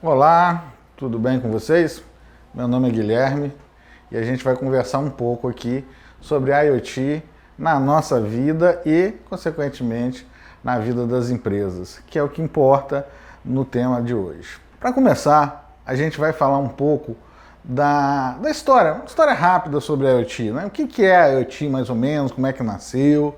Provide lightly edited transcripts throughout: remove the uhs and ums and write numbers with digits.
Olá, tudo bem com vocês? Meu nome é Guilherme e a gente vai conversar um pouco aqui sobre IoT na nossa vida e, consequentemente, na vida das empresas, que é o que importa no tema de hoje. Para começar, a gente vai falar um pouco da história, uma história rápida sobre a IoT, né? O que é a IoT mais ou menos, como é que nasceu,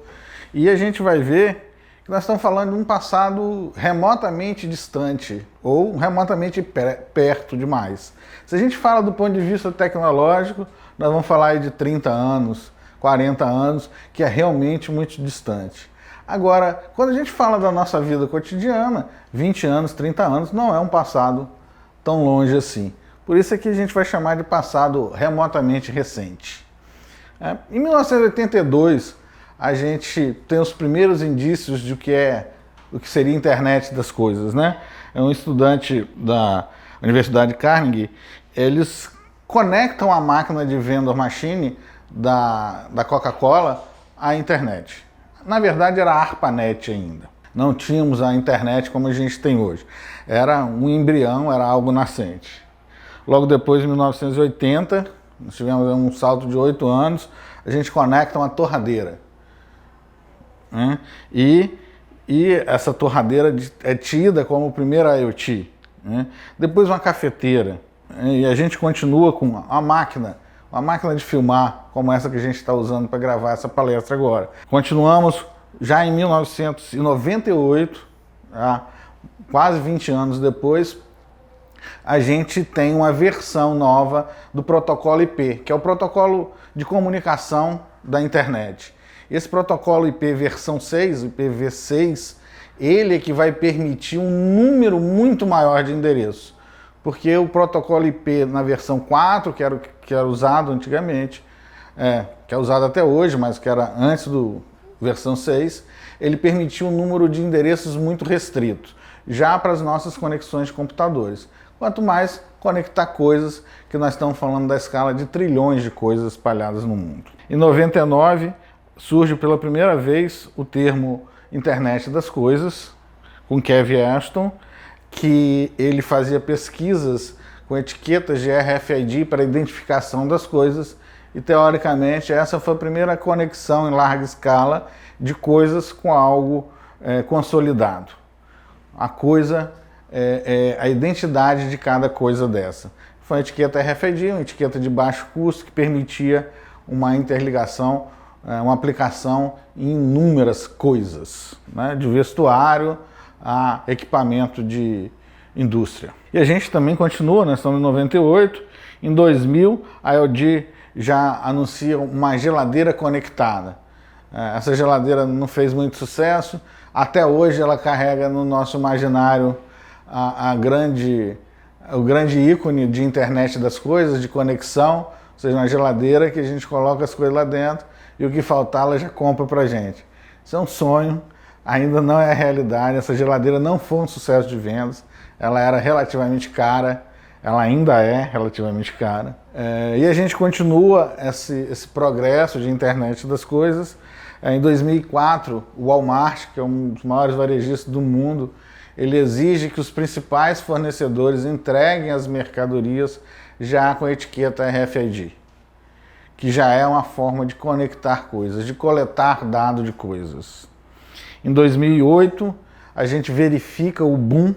e a gente vai ver que nós estamos falando de um passado remotamente distante ou remotamente perto demais. Se a gente fala do ponto de vista tecnológico, nós vamos falar aí de 30 anos, 40 anos, que é realmente muito distante. Agora, quando a gente fala da nossa vida cotidiana, 20 anos, 30 anos, não é um passado tão longe assim. Por isso é que a gente vai chamar de passado remotamente recente. Em 1982, a gente tem os primeiros indícios de o que seria a internet das coisas, né? É um estudante da Universidade de Carnegie, eles conectam a máquina de vending machine da Coca-Cola à internet. Na verdade era a ARPANET ainda. Não tínhamos a internet como a gente tem hoje. Era um embrião, era algo nascente. Logo depois, em 1980, nós tivemos um salto de 8 anos, a gente conecta uma torradeira. E essa torradeira é tida como o primeiro IoT. Depois uma cafeteira. E a gente continua com uma máquina de filmar, como essa que a gente está usando para gravar essa palestra agora. Continuamos já em 1998, quase 20 anos depois, a gente tem uma versão nova do protocolo IP, que é o protocolo de comunicação da internet. Esse protocolo IP versão 6, IPv6, ele é que vai permitir um número muito maior de endereços. Porque o protocolo IP na versão 4, que era usado antigamente, que é usado até hoje, mas que era antes do versão 6, ele permitia um número de endereços muito restrito, já para as nossas conexões de computadores. Quanto mais conectar coisas, que nós estamos falando da escala de trilhões de coisas espalhadas no mundo. Em 99, surge pela primeira vez o termo Internet das Coisas, com Kevin Ashton, que ele fazia pesquisas com etiquetas de RFID para identificação das coisas e, teoricamente, essa foi a primeira conexão em larga escala de coisas com algo consolidado. A coisa, a identidade de cada coisa dessa. Foi uma etiqueta RFID, uma etiqueta de baixo custo que permitia uma interligação, uma aplicação em inúmeras coisas, né? De vestuário a equipamento de indústria. E a gente também continua, nós estamos em 98, em 2000 a LG já anuncia uma geladeira conectada. Essa geladeira não fez muito sucesso, até hoje ela carrega no nosso imaginário o grande ícone de internet das coisas, de conexão, ou seja, uma geladeira que a gente coloca as coisas lá dentro e o que faltar ela já compra pra gente. Isso é um sonho, ainda não é a realidade, essa geladeira não foi um sucesso de vendas, ela era relativamente cara, ela ainda é relativamente cara. E a gente continua esse progresso de internet das coisas. Em 2004, o Walmart, que é um dos maiores varejistas do mundo, ele exige que os principais fornecedores entreguem as mercadorias já com a etiqueta RFID, que já é uma forma de conectar coisas, de coletar dado de coisas. Em 2008, a gente verifica o boom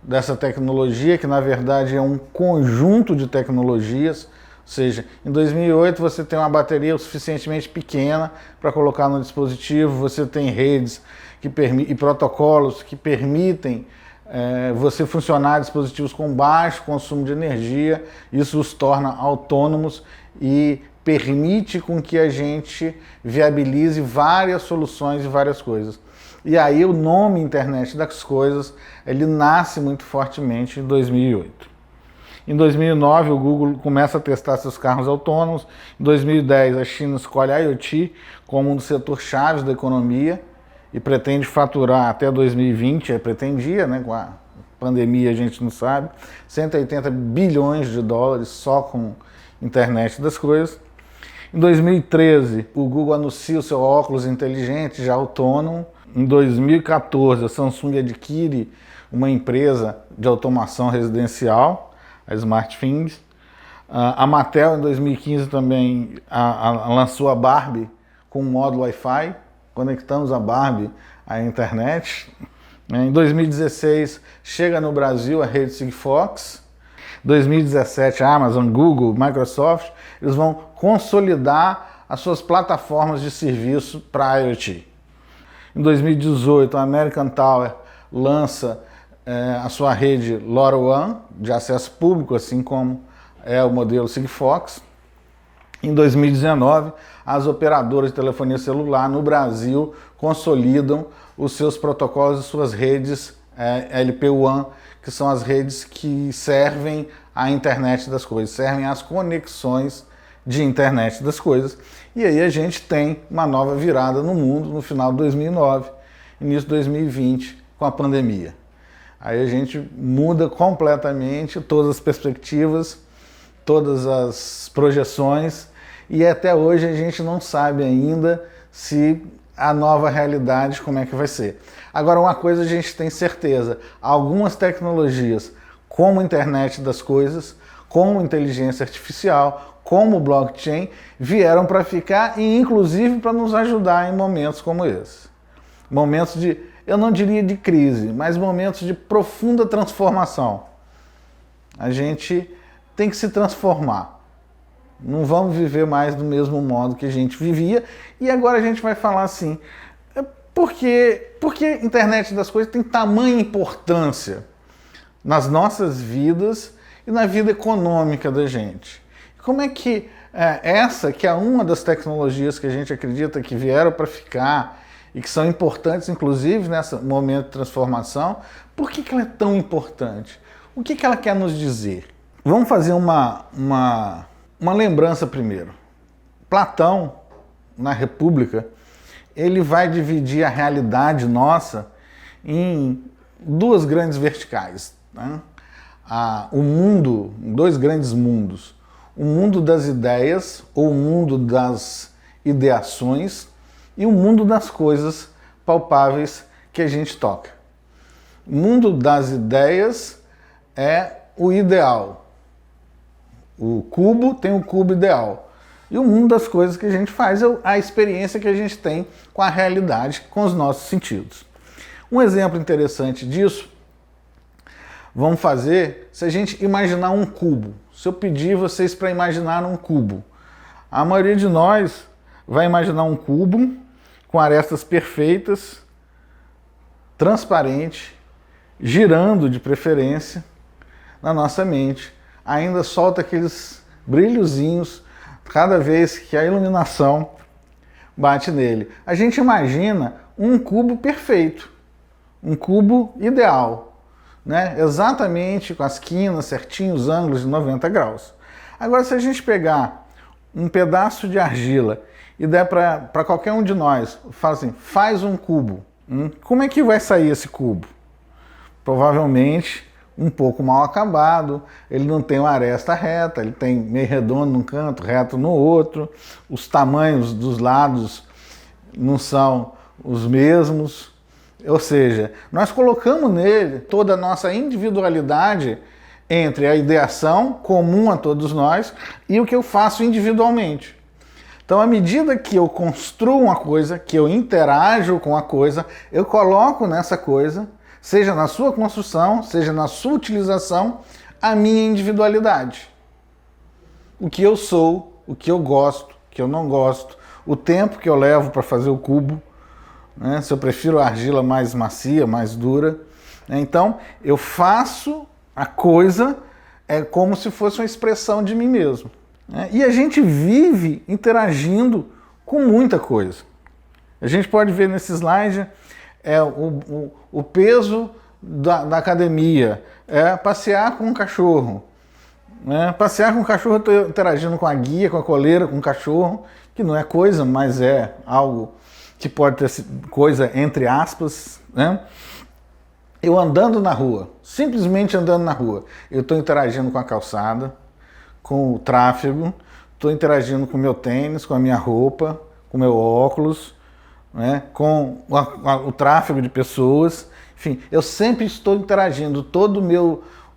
dessa tecnologia, que na verdade é um conjunto de tecnologias, ou seja, em 2008 você tem uma bateria o suficientemente pequena para colocar no dispositivo, você tem redes e protocolos que permitem você funcionar dispositivos com baixo consumo de energia, isso os torna autônomos e permite com que a gente viabilize várias soluções e várias coisas. E aí o nome Internet das Coisas, ele nasce muito fortemente em 2008. Em 2009 o Google começa a testar seus carros autônomos, em 2010 a China escolhe a IoT como um dos setores chaves da economia e pretende faturar até 2020, pretendia, né, com a pandemia a gente não sabe, 180 bilhões de dólares só com Internet das Coisas. Em 2013, o Google anuncia o seu óculos inteligente, já autônomo. Em 2014, a Samsung adquire uma empresa de automação residencial, a SmartThings. A Mattel, em 2015, também lançou a Barbie com um módulo Wi-Fi. Conectamos a Barbie à internet. Em 2016, chega no Brasil a rede Sigfox. 2017, a Amazon, Google, Microsoft, eles vão consolidar as suas plataformas de serviço para IoT. Em 2018, a American Tower lança a sua rede LoRaWAN, de acesso público, assim como é o modelo Sigfox. Em 2019, as operadoras de telefonia celular no Brasil consolidam os seus protocolos e suas redes LPWAN, que são as redes que servem à internet das coisas, servem às conexões de internet das coisas. E aí a gente tem uma nova virada no mundo no final de 2009, início de 2020, com a pandemia. Aí a gente muda completamente todas as perspectivas, todas as projeções, e até hoje a gente não sabe ainda se a nova realidade como é que vai ser. Agora, uma coisa a gente tem certeza, algumas tecnologias, como a internet das coisas, como inteligência artificial, como blockchain, vieram para ficar e inclusive para nos ajudar em momentos como esse. Momentos de, eu não diria de crise, mas momentos de profunda transformação. A gente tem que se transformar. Não vamos viver mais do mesmo modo que a gente vivia. E agora a gente vai falar assim, por que a internet das coisas tem tamanha importância nas nossas vidas e na vida econômica da gente? Como é que essa, que é uma das tecnologias que a gente acredita que vieram para ficar e que são importantes, inclusive, nesse momento de transformação, por que ela é tão importante? O que ela quer nos dizer? Vamos fazer uma lembrança primeiro. Platão, na República, ele vai dividir a realidade nossa em duas grandes verticais, né? O mundo, dois grandes mundos. O mundo das ideias, ou o mundo das ideações, e o mundo das coisas palpáveis que a gente toca. O mundo das ideias é o ideal. O cubo tem o cubo ideal. E o mundo das coisas que a gente faz é a experiência que a gente tem com a realidade, com os nossos sentidos. Um exemplo interessante disso, vamos fazer se a gente imaginar um cubo. Se eu pedir vocês para imaginar um cubo, a maioria de nós vai imaginar um cubo com arestas perfeitas, transparente, girando de preferência na nossa mente. Ainda solta aqueles brilhozinhos cada vez que a iluminação bate nele. A gente imagina um cubo perfeito, um cubo ideal, né? Exatamente com as quinas certinhos, os ângulos de 90 graus. Agora, se a gente pegar um pedaço de argila e der para qualquer um de nós, fala assim, faz um cubo. Como é que vai sair esse cubo? Provavelmente um pouco mal acabado, ele não tem uma aresta reta, ele tem meio redondo num canto, reto no outro, os tamanhos dos lados não são os mesmos, ou seja, nós colocamos nele toda a nossa individualidade entre a ideação comum a todos nós e o que eu faço individualmente. Então, à medida que eu construo uma coisa, que eu interajo com a coisa, eu coloco nessa coisa, seja na sua construção, seja na sua utilização, a minha individualidade. O que eu sou, o que eu gosto, o que eu não gosto, o tempo que eu levo para fazer o cubo, né? Se eu prefiro a argila mais macia, mais dura. Então, eu faço a coisa como se fosse uma expressão de mim mesmo. E a gente vive interagindo com muita coisa. A gente pode ver nesse slide o peso da academia, passear com um cachorro. Passear com o cachorro, eu estou interagindo com a guia, com a coleira, com o cachorro, que não é coisa, mas é algo que pode ter coisa entre aspas, né? Eu andando na rua, simplesmente andando na rua, eu estou interagindo com a calçada, com o tráfego, estou interagindo com o meu tênis, com a minha roupa, com o meu óculos, né, com o tráfego de pessoas. Enfim, eu sempre estou interagindo,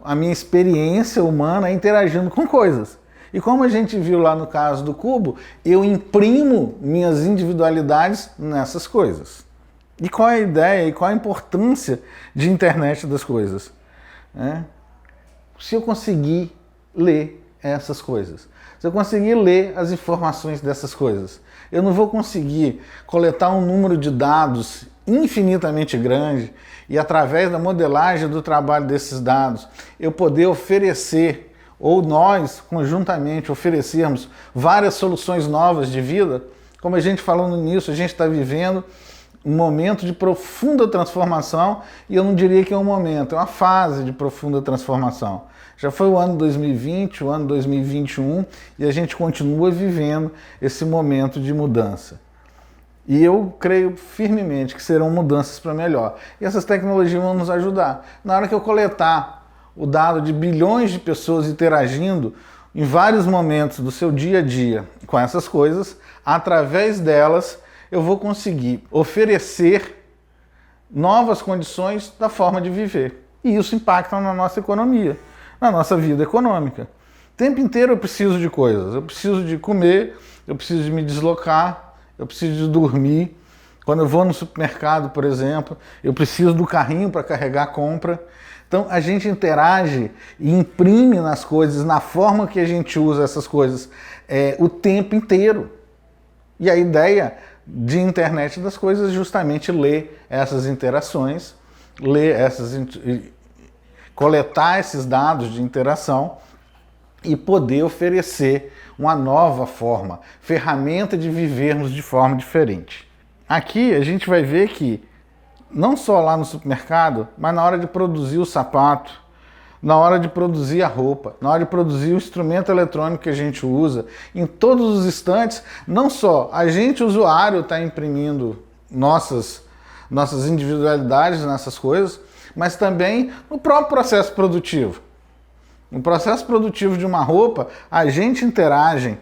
a minha experiência humana é interagindo com coisas. E como a gente viu lá no caso do cubo, eu imprimo minhas individualidades nessas coisas. E qual é a ideia e qual a importância de internet das coisas? Se eu conseguir ler essas coisas, se eu conseguir ler as informações dessas coisas, eu não vou conseguir coletar um número de dados infinitamente grande e, através da modelagem do trabalho desses dados, eu poder oferecer, ou nós conjuntamente oferecermos várias soluções novas de vida. Como a gente falou no início, a gente está vivendo um momento de profunda transformação, e eu não diria que é um momento, é uma fase de profunda transformação. Já foi o ano 2020, o ano 2021, e a gente continua vivendo esse momento de mudança. E eu creio firmemente que serão mudanças para melhor. E essas tecnologias vão nos ajudar. Na hora que eu coletar o dado de bilhões de pessoas interagindo em vários momentos do seu dia a dia com essas coisas, através delas eu vou conseguir oferecer novas condições da forma de viver. E isso impacta na nossa economia, na nossa vida econômica. O tempo inteiro eu preciso de coisas. Eu preciso de comer, eu preciso de me deslocar, eu preciso de dormir. Quando eu vou no supermercado, por exemplo, eu preciso do carrinho para carregar a compra. Então a gente interage e imprime nas coisas, na forma que a gente usa essas coisas, o tempo inteiro. E a ideia de internet das coisas é justamente ler essas interações, coletar esses dados de interação e poder oferecer uma nova forma, ferramenta de vivermos de forma diferente. Aqui a gente vai ver que não só lá no supermercado, mas na hora de produzir o sapato, na hora de produzir a roupa, na hora de produzir o instrumento eletrônico que a gente usa, em todos os instantes, não só a gente, usuário, está imprimindo nossas individualidades nessas coisas, mas também no próprio processo produtivo. No processo produtivo de uma roupa, a gente interage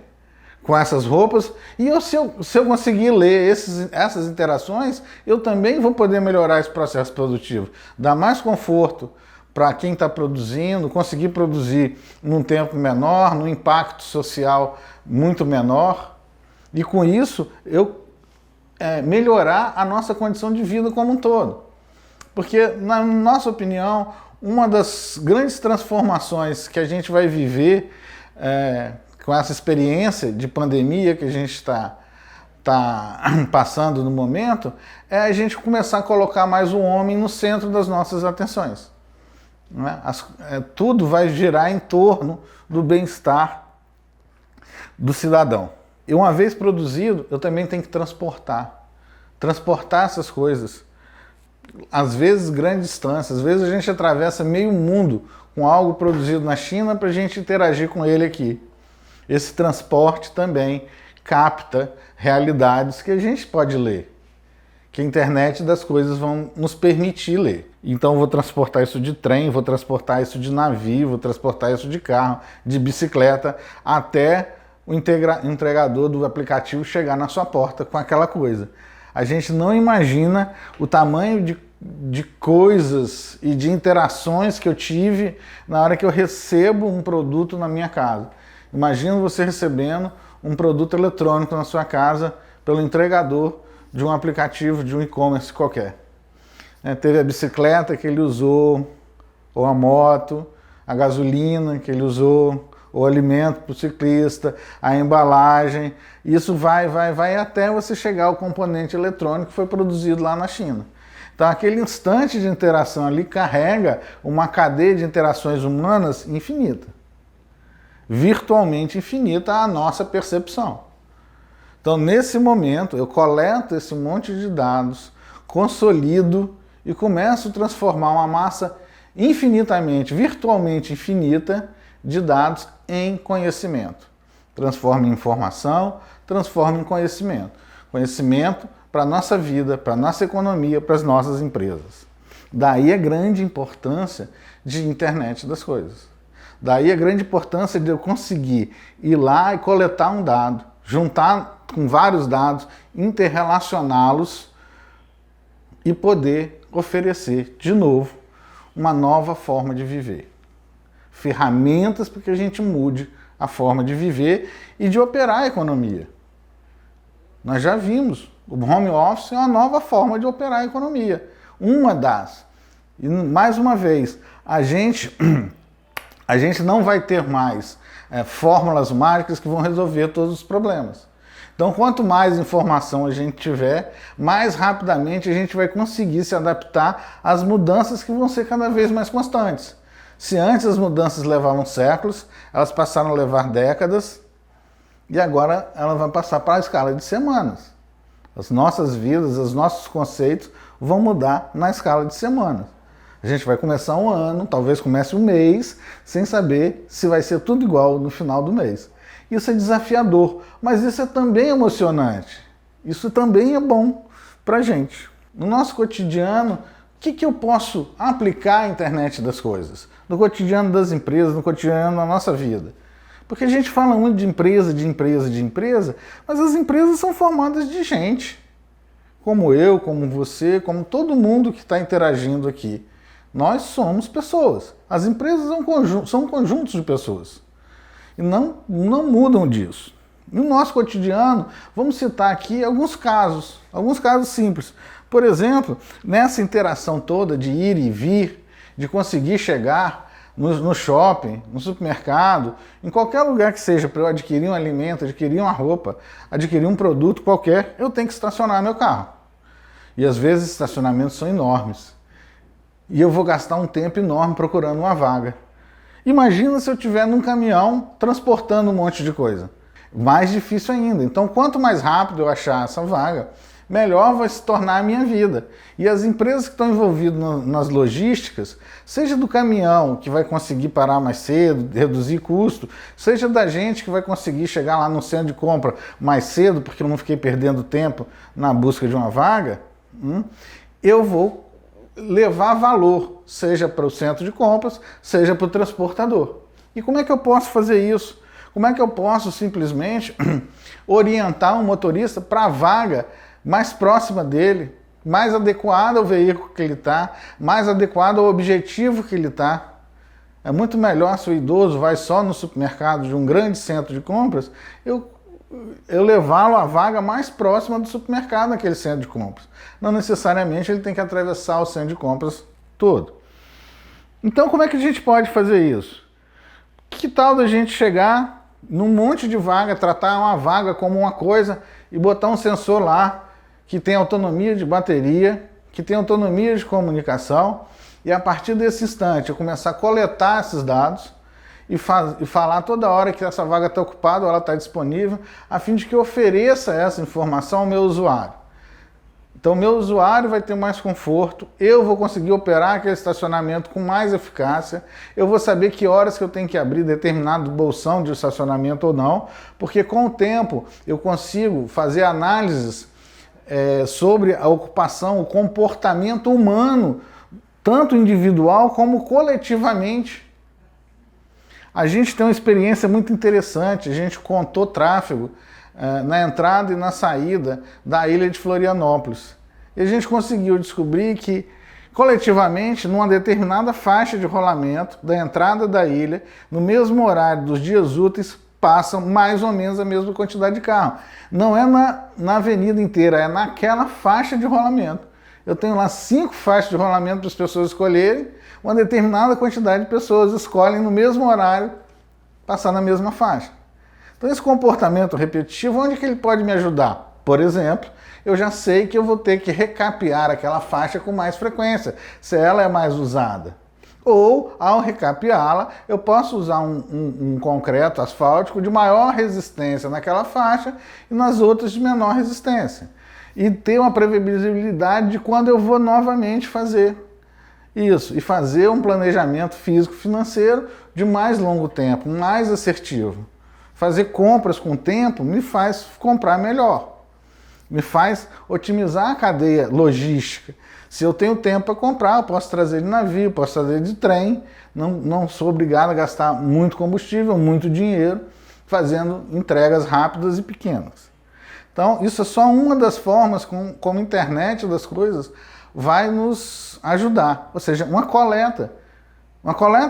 com essas roupas, e se eu conseguir ler essas interações, eu também vou poder melhorar esse processo produtivo, dar mais conforto para quem está produzindo, conseguir produzir num tempo menor, num impacto social muito menor, e com isso eu melhorar a nossa condição de vida como um todo. Porque, na nossa opinião, uma das grandes transformações que a gente vai viver com essa experiência de pandemia que a gente está passando no momento, é a gente começar a colocar mais o homem no centro das nossas atenções. Não é? Tudo vai girar em torno do bem-estar do cidadão. E uma vez produzido, eu também tenho que transportar essas coisas. Às vezes grandes distâncias, às vezes a gente atravessa meio mundo com algo produzido na China para a gente interagir com ele aqui. Esse transporte também capta realidades que a gente pode ler, que a internet das coisas vão nos permitir ler. Então eu vou transportar isso de trem, vou transportar isso de navio, vou transportar isso de carro, de bicicleta, até o entregador do aplicativo chegar na sua porta com aquela coisa. A gente não imagina o tamanho de coisas e de interações que eu tive na hora que eu recebo um produto na minha casa. Imagina você recebendo um produto eletrônico na sua casa pelo entregador de um aplicativo, de um e-commerce qualquer. Teve a bicicleta que ele usou, ou a moto, a gasolina que ele usou, o alimento para o ciclista, a embalagem. Isso vai até você chegar ao componente eletrônico que foi produzido lá na China. Então aquele instante de interação ali carrega uma cadeia de interações humanas infinita. Virtualmente infinita à nossa percepção. Então nesse momento eu coleto esse monte de dados, consolido e começo a transformar uma massa infinitamente, virtualmente infinita de dados em conhecimento. Transforma em informação, transforma em conhecimento. Conhecimento para a nossa vida, para a nossa economia, para as nossas empresas. Daí a grande importância de internet das coisas. Daí a grande importância de eu conseguir ir lá e coletar um dado, juntar com vários dados interrelacioná-los e poder oferecer, de novo, uma nova forma de viver. Ferramentas para que a gente mude a forma de viver e de operar a economia. Nós já vimos, o home office é uma nova forma de operar a economia. Uma das. E mais uma vez, a gente não vai ter mais fórmulas mágicas que vão resolver todos os problemas. Então, quanto mais informação a gente tiver, mais rapidamente a gente vai conseguir se adaptar às mudanças que vão ser cada vez mais constantes. Se antes as mudanças levavam séculos, elas passaram a levar décadas e agora elas vão passar para a escala de semanas. As nossas vidas, os nossos conceitos vão mudar na escala de semanas. A gente vai começar um ano, talvez comece um mês, sem saber se vai ser tudo igual no final do mês. Isso é desafiador, mas isso é também emocionante. Isso também é bom para a gente. No nosso cotidiano, o que eu posso aplicar à internet das coisas? No cotidiano das empresas, no cotidiano da nossa vida. Porque a gente fala muito de empresa, mas as empresas são formadas de gente. Como eu, como você, como todo mundo que está interagindo aqui. Nós somos pessoas. As empresas são conjuntos de pessoas. E não mudam disso. No nosso cotidiano, vamos citar aqui alguns casos simples. Por exemplo, nessa interação toda de ir e vir, de conseguir chegar no shopping, no supermercado, em qualquer lugar que seja para eu adquirir um alimento, adquirir uma roupa, adquirir um produto qualquer, eu tenho que estacionar meu carro. E às vezes estacionamentos são enormes. E eu vou gastar um tempo enorme procurando uma vaga. Imagina se eu estiver num caminhão transportando um monte de coisa. Mais difícil ainda. Então, quanto mais rápido eu achar essa vaga, melhor vai se tornar a minha vida. E as empresas que estão envolvidas nas logísticas, seja do caminhão, que vai conseguir parar mais cedo, reduzir custo, seja da gente que vai conseguir chegar lá no centro de compra mais cedo, porque eu não fiquei perdendo tempo na busca de uma vaga, eu vou levar valor, seja para o centro de compras, seja para o transportador. E como é que eu posso fazer isso? Como é que eu posso simplesmente orientar um motorista para a vaga mais próxima dele, mais adequada ao veículo que ele está, mais adequada ao objetivo que ele está? É muito melhor se o idoso vai só no supermercado de um grande centro de compras, eu levá-lo à vaga mais próxima do supermercado naquele centro de compras. Não necessariamente ele tem que atravessar o centro de compras todo. Então, como é que a gente pode fazer isso? Que tal da gente chegar num monte de vaga, tratar uma vaga como uma coisa e botar um sensor lá que tem autonomia de bateria, que tem autonomia de comunicação, e a partir desse instante eu começar a coletar esses dados e falar toda hora que essa vaga está ocupada ou ela está disponível, a fim de que eu ofereça essa informação ao meu usuário. Então, meu usuário vai ter mais conforto, eu vou conseguir operar aquele estacionamento com mais eficácia, eu vou saber que horas que eu tenho que abrir determinado bolsão de estacionamento ou não, porque com o tempo eu consigo fazer análises sobre a ocupação, o comportamento humano, tanto individual como coletivamente. A gente tem uma experiência muito interessante, a gente contou tráfego na entrada e na saída da ilha de Florianópolis. E a gente conseguiu descobrir que, coletivamente, numa determinada faixa de rolamento da entrada da ilha, no mesmo horário dos dias úteis, passam mais ou menos a mesma quantidade de carro. Não é na avenida inteira, é naquela faixa de rolamento. Eu tenho lá 5 faixas de rolamento para as pessoas escolherem, uma determinada quantidade de pessoas escolhem no mesmo horário passar na mesma faixa. Então esse comportamento repetitivo, onde que ele pode me ajudar? Por exemplo, eu já sei que eu vou ter que recapear aquela faixa com mais frequência, se ela é mais usada. Ou, ao recapeá-la, eu posso usar um concreto asfáltico de maior resistência naquela faixa e nas outras de menor resistência. E ter uma previsibilidade de quando eu vou novamente fazer isso. E fazer um planejamento físico-financeiro de mais longo tempo, mais assertivo. Fazer compras com tempo me faz comprar melhor. Me faz otimizar a cadeia logística. Se eu tenho tempo para comprar, eu posso trazer de navio, posso trazer de trem, não sou obrigado a gastar muito combustível, muito dinheiro, fazendo entregas rápidas e pequenas. Então, isso é só uma das formas como a internet das coisas vai nos ajudar. Ou seja, uma coleta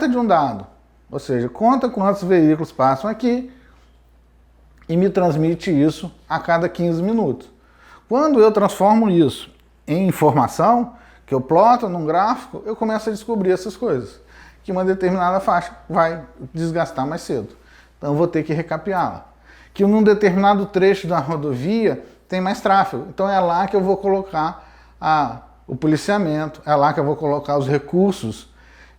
de um dado. Ou seja, conta quantos veículos passam aqui e me transmite isso a cada 15 minutos. Quando eu transformo isso em informação, que eu ploto num gráfico, eu começo a descobrir essas coisas. Que uma determinada faixa vai desgastar mais cedo. Então eu vou ter que recapeá-la. Que num determinado trecho da rodovia tem mais tráfego. Então é lá que eu vou colocar o policiamento, é lá que eu vou colocar os recursos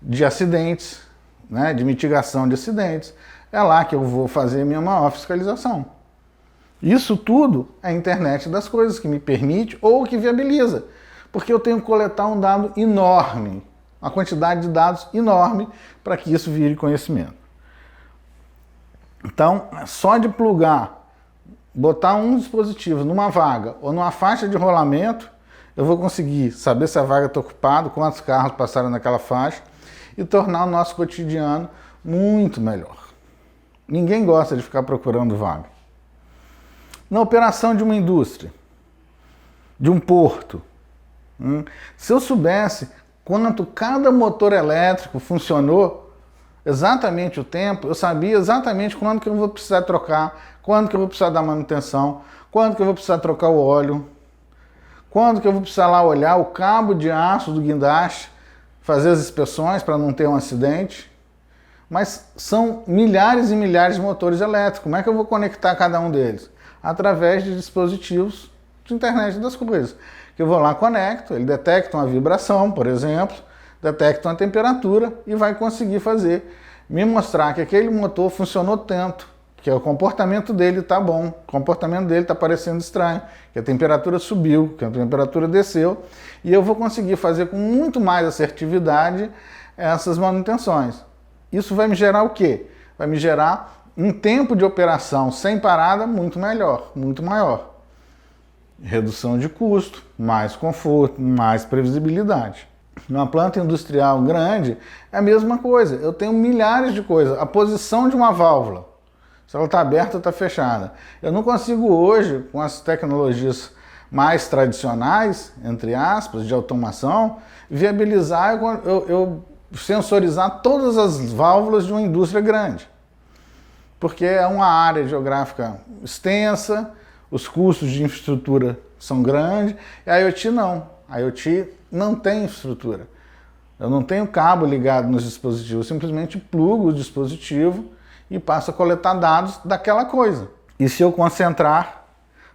de acidentes, né, de mitigação de acidentes. É lá que eu vou fazer minha maior fiscalização. Isso tudo é a internet das coisas que me permite ou que viabiliza. Porque eu tenho que coletar um dado enorme, uma quantidade de dados enorme para que isso vire conhecimento. Então, só de plugar, botar um dispositivo numa vaga ou numa faixa de rolamento, eu vou conseguir saber se a vaga está ocupada, quantos carros passaram naquela faixa e tornar o nosso cotidiano muito melhor. Ninguém gosta de ficar procurando vaga. Na operação de uma indústria, de um porto, se eu soubesse quanto cada motor elétrico funcionou, exatamente o tempo, eu sabia exatamente quando que eu vou precisar trocar, quando que eu vou precisar dar manutenção, quando que eu vou precisar trocar o óleo, quando que eu vou precisar lá olhar o cabo de aço do guindaste, fazer as inspeções para não ter um acidente. Mas são milhares e milhares de motores elétricos. Como é que eu vou conectar cada um deles? Através de dispositivos de internet das coisas. Que eu vou lá, conecto, ele detecta uma vibração, por exemplo, detecta uma temperatura e vai conseguir me mostrar que aquele motor funcionou tanto, que o comportamento dele está bom, o comportamento dele está parecendo estranho, que a temperatura subiu, que a temperatura desceu, e eu vou conseguir fazer com muito mais assertividade essas manutenções. Isso vai me gerar o quê? Vai me gerar um tempo de operação sem parada muito melhor, muito maior. Redução de custo, mais conforto, mais previsibilidade. Numa planta industrial grande é a mesma coisa. Eu tenho milhares de coisas. A posição de uma válvula, se ela está aberta ou está fechada. Eu não consigo hoje, com as tecnologias mais tradicionais, entre aspas, de automação, viabilizar eu sensorizar todas as válvulas de uma indústria grande. Porque é uma área geográfica extensa, os custos de infraestrutura são grandes, e a IoT não. A IoT não tem infraestrutura. Eu não tenho cabo ligado nos dispositivos, eu simplesmente plugo o dispositivo e passo a coletar dados daquela coisa. E se eu concentrar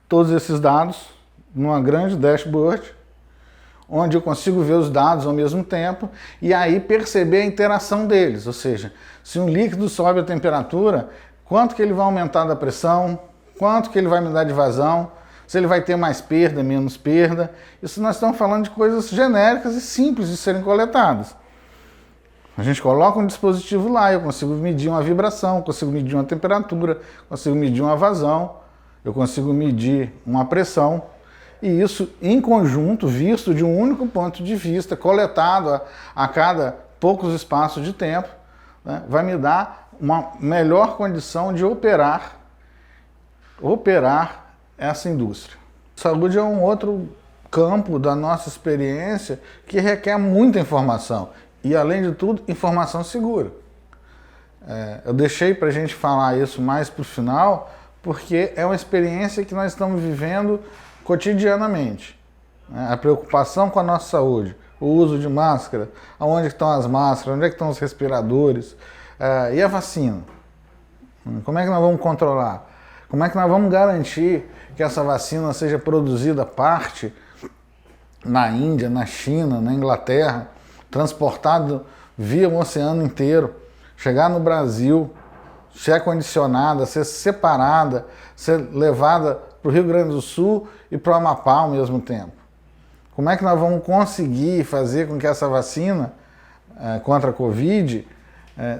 todos esses dados numa grande dashboard, onde eu consigo ver os dados ao mesmo tempo e aí perceber a interação deles, ou seja, se um líquido sobe a temperatura, quanto que ele vai aumentar da pressão, quanto que ele vai me dar de vazão, se ele vai ter mais perda, menos perda. Isso nós estamos falando de coisas genéricas e simples de serem coletadas. A gente coloca um dispositivo lá, eu consigo medir uma vibração, consigo medir uma temperatura, consigo medir uma vazão, eu consigo medir uma pressão. E isso, em conjunto, visto de um único ponto de vista, coletado a cada poucos espaços de tempo, né, vai me dar uma melhor condição de operar essa indústria. Saúde é um outro campo da nossa experiência que requer muita informação e, além de tudo, informação segura. Eu deixei para a gente falar isso mais para o final, porque é uma experiência que nós estamos vivendo cotidianamente. A preocupação com a nossa saúde, o uso de máscara, onde estão as máscaras, onde é que estão os respiradores, e a vacina. Como é que nós vamos controlar? Como é que nós vamos garantir que essa vacina seja produzida parte na Índia, na China, na Inglaterra, transportado via o oceano inteiro, chegar no Brasil, ser acondicionada, ser separada, ser levada para o Rio Grande do Sul e para o Amapá ao mesmo tempo? Como é que nós vamos conseguir fazer com que essa vacina contra a Covid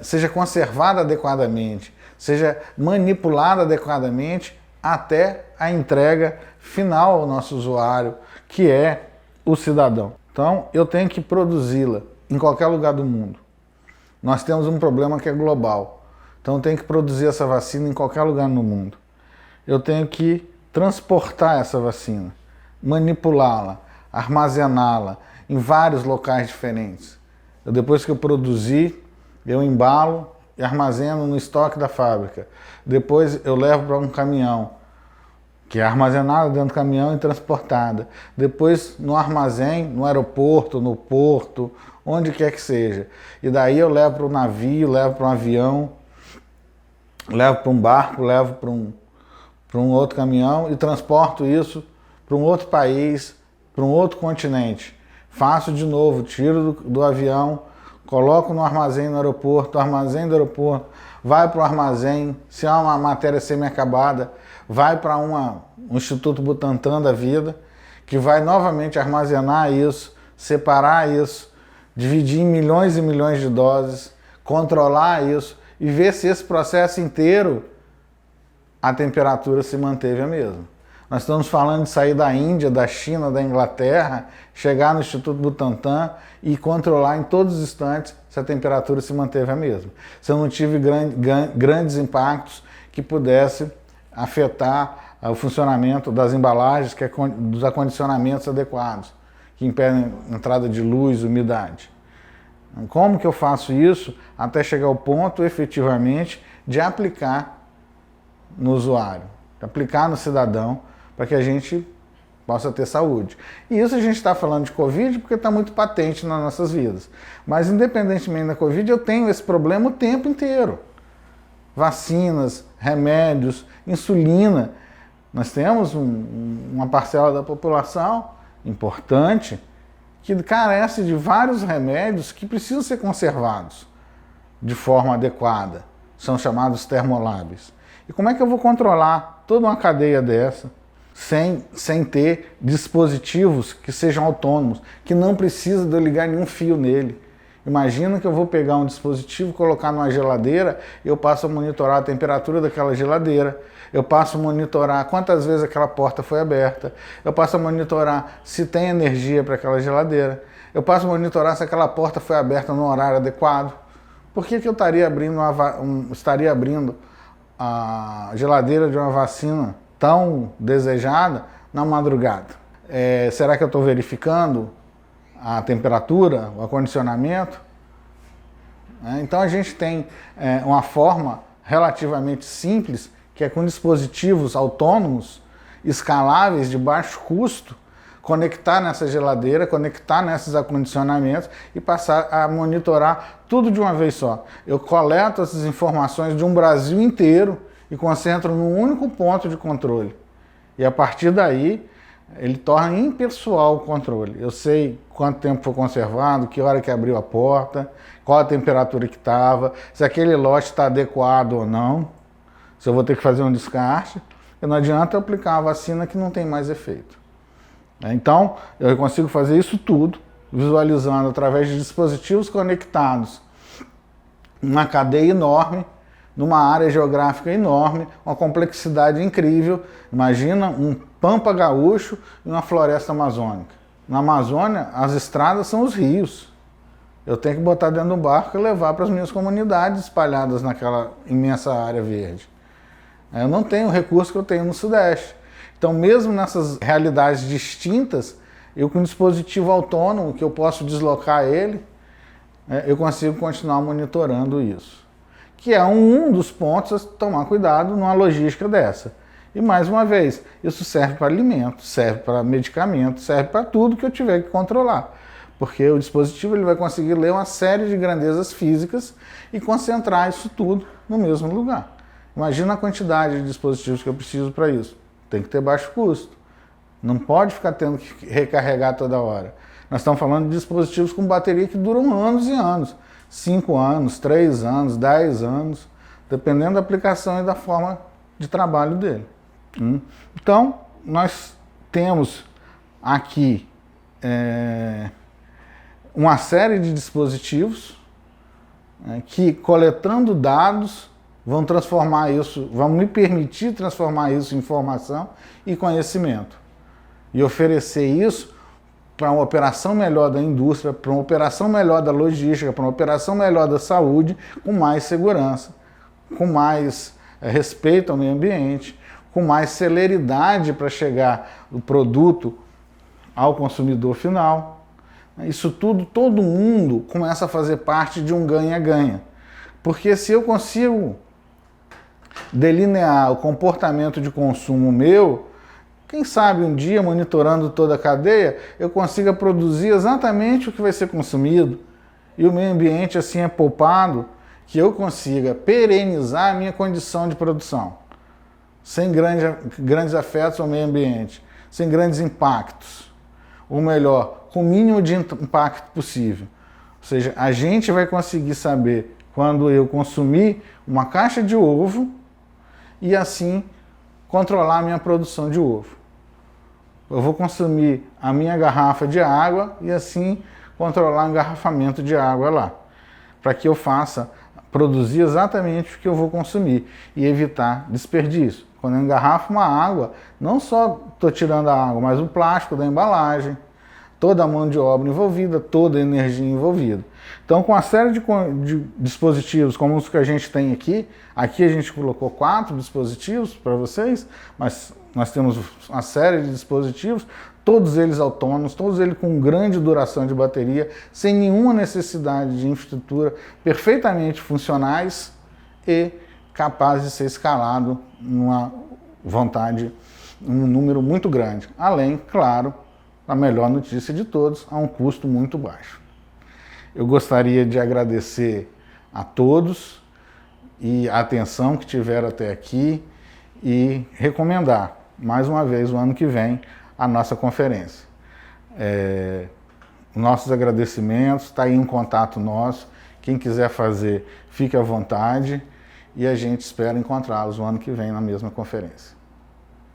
seja conservada adequadamente, seja manipulada adequadamente até a entrega final ao nosso usuário, que é o cidadão? Então, eu tenho que produzi-la em qualquer lugar do mundo. Nós temos um problema que é global. Então, eu tenho que produzir essa vacina em qualquer lugar no mundo. Eu tenho que transportar essa vacina, manipulá-la, armazená-la em vários locais diferentes. Depois que eu produzi, eu embalo e armazeno no estoque da fábrica. Depois eu levo para um caminhão, que é armazenada dentro do caminhão e transportada. Depois no armazém, no aeroporto, no porto, onde quer que seja. E daí eu levo para o navio, levo para um avião, levo para um barco, levo para um outro caminhão e transporto isso para um outro país, para um outro continente. Faço de novo, tiro do avião, coloco no armazém no aeroporto, armazém do aeroporto, vai para o armazém, se é uma matéria semi-acabada, vai para um Instituto Butantan da vida, que vai novamente armazenar isso, separar isso, dividir em milhões e milhões de doses, controlar isso e ver se esse processo inteiro a temperatura se manteve a mesma. Nós estamos falando de sair da Índia, da China, da Inglaterra, chegar no Instituto Butantan e controlar em todos os instantes se a temperatura se manteve a mesma. Se eu não tive grandes impactos que pudessem afetar o funcionamento das embalagens, dos acondicionamentos adequados, que impedem a entrada de luz, umidade. Como que eu faço isso até chegar ao ponto, efetivamente, de aplicar no usuário, de aplicar no cidadão, para que a gente possa ter saúde. E isso a gente está falando de Covid porque está muito patente nas nossas vidas. Mas independentemente da Covid, eu tenho esse problema o tempo inteiro. Vacinas, remédios, insulina. Nós temos uma parcela da população importante que carece de vários remédios que precisam ser conservados de forma adequada. São chamados termolábeis. E como é que eu vou controlar toda uma cadeia dessa sem ter dispositivos que sejam autônomos, que não precisa de eu ligar nenhum fio nele? Imagina que eu vou pegar um dispositivo, colocar numa geladeira, eu passo a monitorar a temperatura daquela geladeira, eu passo a monitorar quantas vezes aquela porta foi aberta, eu passo a monitorar se tem energia para aquela geladeira, eu passo a monitorar se aquela porta foi aberta no horário adequado. Por que eu estaria abrindo a geladeira de uma vacina tão desejada na madrugada? Será que eu estou verificando a temperatura, o acondicionamento? Então a gente tem uma forma relativamente simples, que é com dispositivos autônomos, escaláveis, de baixo custo, conectar nessa geladeira, conectar nesses acondicionamentos e passar a monitorar tudo de uma vez só. Eu coleto essas informações de um Brasil inteiro e concentro num único ponto de controle. E a partir daí, ele torna impessoal o controle. Eu sei quanto tempo foi conservado, que hora que abriu a porta, qual a temperatura que estava, se aquele lote está adequado ou não, se eu vou ter que fazer um descarte. E não adianta eu aplicar uma vacina que não tem mais efeito. Então, eu consigo fazer isso tudo, visualizando através de dispositivos conectados, uma cadeia enorme, numa área geográfica enorme, uma complexidade incrível. Imagina um pampa gaúcho e uma floresta amazônica. Na Amazônia, as estradas são os rios. Eu tenho que botar dentro do barco e levar para as minhas comunidades espalhadas naquela imensa área verde. Eu não tenho o recurso que eu tenho no Sudeste. Então, mesmo nessas realidades distintas, eu com um dispositivo autônomo, que eu posso deslocar ele, eu consigo continuar monitorando isso. Que é um dos pontos a tomar cuidado numa logística dessa. E mais uma vez, isso serve para alimentos, serve para medicamentos, serve para tudo que eu tiver que controlar. Porque o dispositivo ele vai conseguir ler uma série de grandezas físicas e concentrar isso tudo no mesmo lugar. Imagina a quantidade de dispositivos que eu preciso para isso. Tem que ter baixo custo. Não pode ficar tendo que recarregar toda hora. Nós estamos falando de dispositivos com bateria que duram anos e anos. 5 anos, 3 anos, 10 anos, dependendo da aplicação e da forma de trabalho dele. Então, nós temos aqui uma série de dispositivos que, coletando dados, vão transformar isso, vão me permitir transformar isso em informação e conhecimento. E oferecer isso para uma operação melhor da indústria, para uma operação melhor da logística, para uma operação melhor da saúde, com mais segurança, com mais respeito ao meio ambiente, com mais celeridade para chegar o produto ao consumidor final. Isso tudo, todo mundo começa a fazer parte de um ganha-ganha. Porque se eu consigo delinear o comportamento de consumo meu, quem sabe um dia, monitorando toda a cadeia, eu consiga produzir exatamente o que vai ser consumido e o meio ambiente assim é poupado, que eu consiga perenizar a minha condição de produção, sem grandes afetos ao meio ambiente, sem grandes impactos, ou melhor, com o mínimo de impacto possível. Ou seja, a gente vai conseguir saber quando eu consumir uma caixa de ovo e assim controlar a minha produção de ovo. Eu vou consumir a minha garrafa de água e assim controlar o engarrafamento de água lá, para que eu produzir exatamente o que eu vou consumir e evitar desperdício. Quando eu engarrafo uma água, não só estou tirando a água, mas o plástico da embalagem, toda a mão de obra envolvida, toda a energia envolvida. Então, com a série de dispositivos como os que a gente tem aqui a gente colocou 4 dispositivos para vocês, mas nós temos uma série de dispositivos, todos eles autônomos, todos eles com grande duração de bateria, sem nenhuma necessidade de infraestrutura, perfeitamente funcionais e capazes de ser escalado numa vontade, um número muito grande. Além, claro, a melhor notícia de todos, a um custo muito baixo. Eu gostaria de agradecer a todos e a atenção que tiveram até aqui e recomendar, mais uma vez, o ano que vem, a nossa conferência. Nossos agradecimentos, está aí um contato nosso, quem quiser fazer, fique à vontade e a gente espera encontrá-los o ano que vem na mesma conferência.